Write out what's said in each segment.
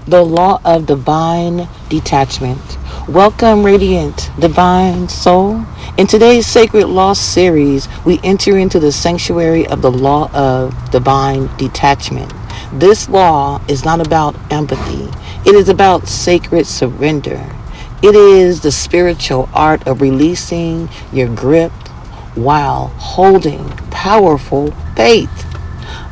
The Law of Divine Detachment. Welcome, Radiant Divine Soul. In today's Sacred Law series, we enter into the sanctuary of the Law of Divine Detachment. This law is not about empathy, it is about sacred surrender. It is the spiritual art of releasing your grip while holding powerful faith.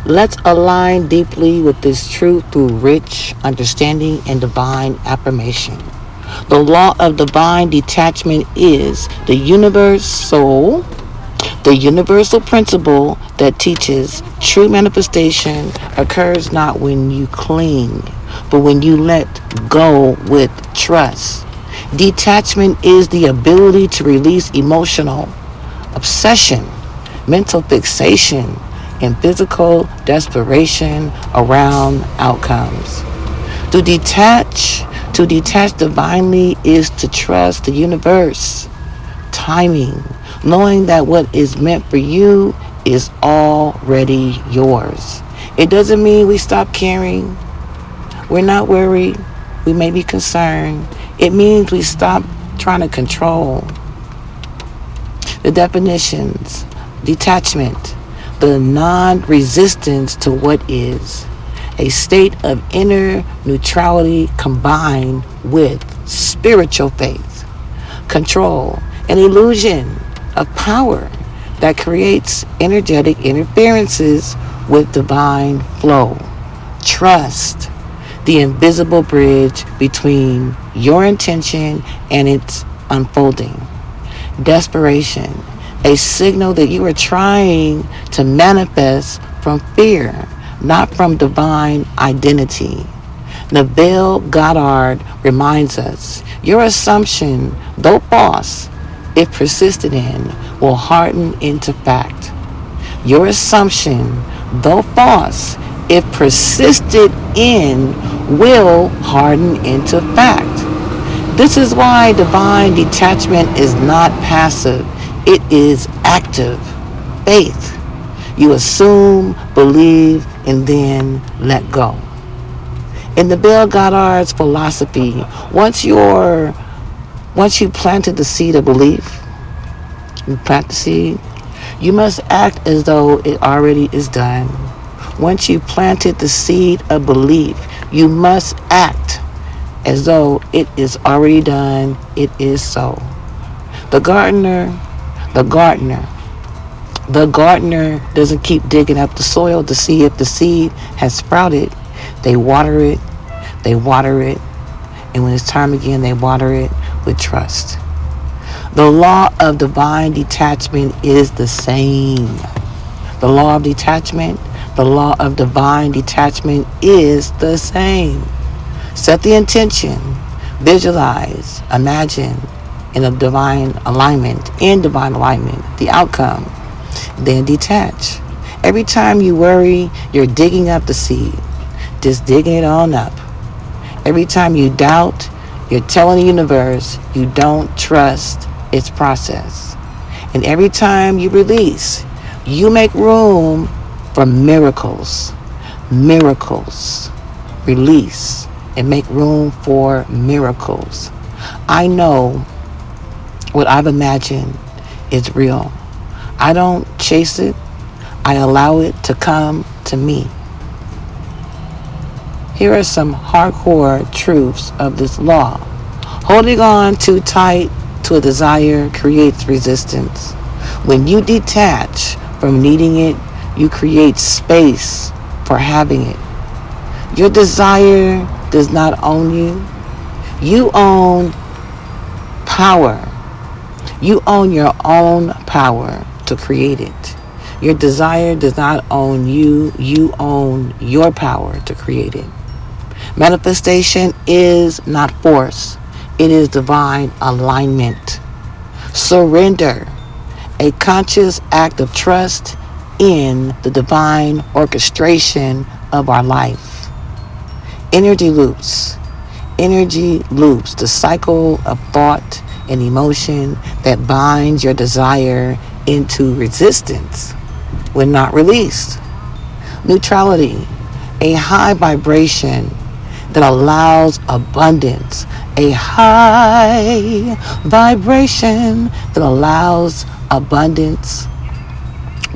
Let's align deeply with this truth through rich understanding and divine affirmation. The law of divine detachment is the universal principle that teaches true manifestation occurs not when you cling, but when you let go with trust. Detachment is the ability to release emotional obsession, mental fixation, and physical desperation around outcomes. To detach, to detach divinely is to trust the universe, timing, knowing that what is meant for you is already yours. It doesn't mean we stop caring. We're not worried. We may be concerned. It means we stop trying to control. The definitions: detachment, the non-resistance to what is, a state of inner neutrality combined with spiritual faith. Control, an illusion of power that creates energetic interferences with divine flow. Trust, the invisible bridge between your intention and its unfolding. Desperation, a signal that you are trying to manifest from fear, not from divine identity. Neville Goddard reminds us, your assumption, though false, if persisted in, will harden into fact. Your assumption, though false, if persisted in, will harden into fact. This is why divine detachment is not passive, it is active. Faith. You assume, believe, and then let go. In the Neville Goddard's philosophy, once you planted the seed of belief, you plant the seed, you must act as though it already is done. Once you planted the seed of belief, you must act as though it is already done. It is so. The gardener, the gardener, the gardener doesn't keep digging up the soil to see if the seed has sprouted. They water it, and when it's time again, they water it with trust. The law of divine detachment is the same. The law of detachment, the law of divine detachment is the same. Set the intention, visualize, imagine in divine alignment, the outcome, then detach. Every time you worry, you're digging up the seed, just digging it on up. Every time you doubt, you're telling the universe you don't trust its process. And every time you release, you make room for miracles. Miracles. Release and make room for miracles. I know what I've imagined is real. I don't chase it. I allow it to come to me. Here are some hardcore truths of this law. Holding on too tight to a desire creates resistance. When you detach from needing it, you create space for having it. Your desire does not own you. You own power. You own your own power to create it. Your desire does not own you. You own your power to create it. Manifestation is not force. It is divine alignment. Surrender, a conscious act of trust in the divine orchestration of our life. Energy loops. Energy loops, the cycle of thought and emotion that binds your desire into resistance when not released. Neutrality, a high vibration that allows abundance, a high vibration that allows abundance,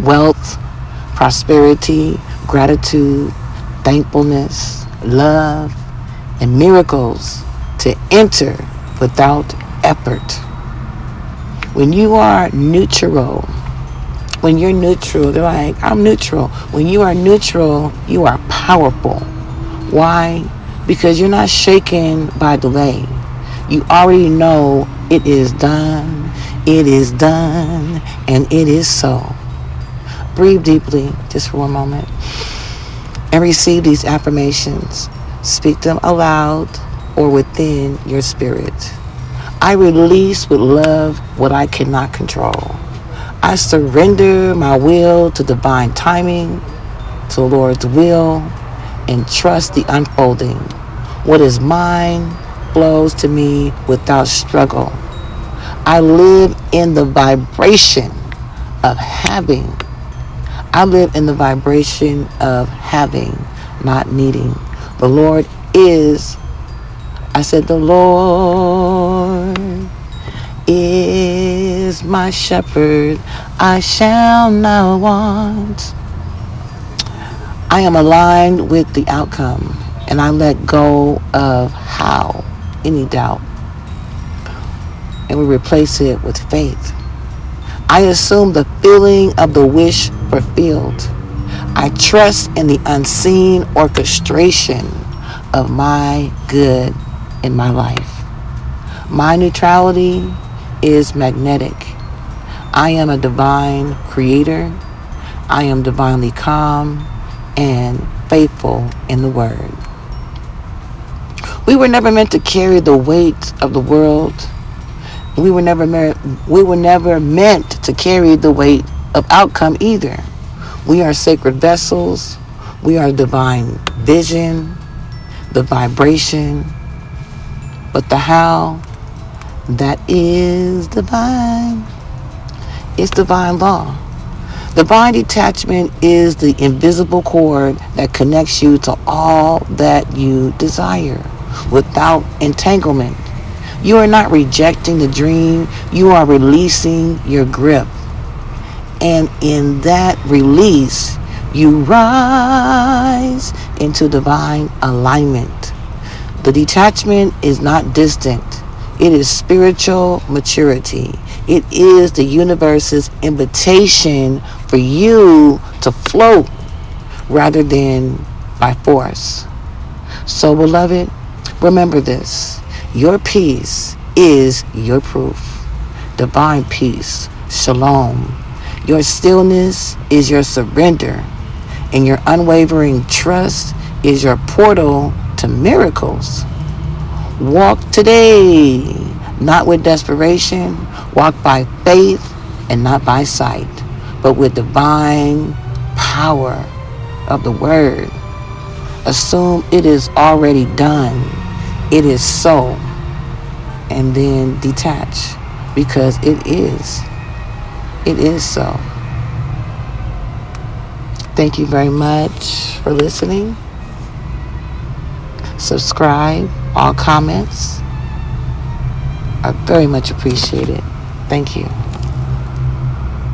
wealth, prosperity, gratitude, thankfulness, love, and miracles to enter without effort. When you are neutral, when you're neutral, they're like, I'm neutral. When you are neutral, you are powerful. Why? Because you're not shaken by delay. You already know it is done, and it is so. Breathe deeply, just for one moment, and receive these affirmations. Speak them aloud or within your spirit. I release with love what I cannot control. I surrender my will to divine timing, to the Lord's will, and trust the unfolding. What is mine flows to me without struggle. I live in the vibration of having. I live in the vibration of having, not needing. The Lord is, I said, the Lord is my shepherd, I shall not want. I am aligned with the outcome, and I let go of how, any doubt, and we replace it with faith. I assume the feeling of the wish fulfilled. I trust in the unseen orchestration of my good in my life. My neutrality is magnetic. I am a divine creator. I am divinely calm and faithful in the word. We were never meant to carry the weight of the world. We were never meant to carry the weight of outcome either. We are sacred vessels. We are divine vision, the vibration, but the how, that is divine. It's divine law. Divine detachment is the invisible cord that connects you to all that you desire without entanglement. You are not rejecting the dream. You are releasing your grip. And in that release, you rise into divine alignment. The detachment is not distant. It is spiritual maturity. It is the universe's invitation for you to float rather than by force. So, beloved, remember this. Your peace is your proof. Divine peace. Shalom. Your stillness is your surrender. And your unwavering trust is your portal to miracles. Walk today, not with desperation. Walk by faith and not by sight, but with divine power of the word. Assume it is already done. It is so. And then detach, because it is. It is so. Thank you very much for listening. Subscribe. All comments are very much appreciated. Thank you.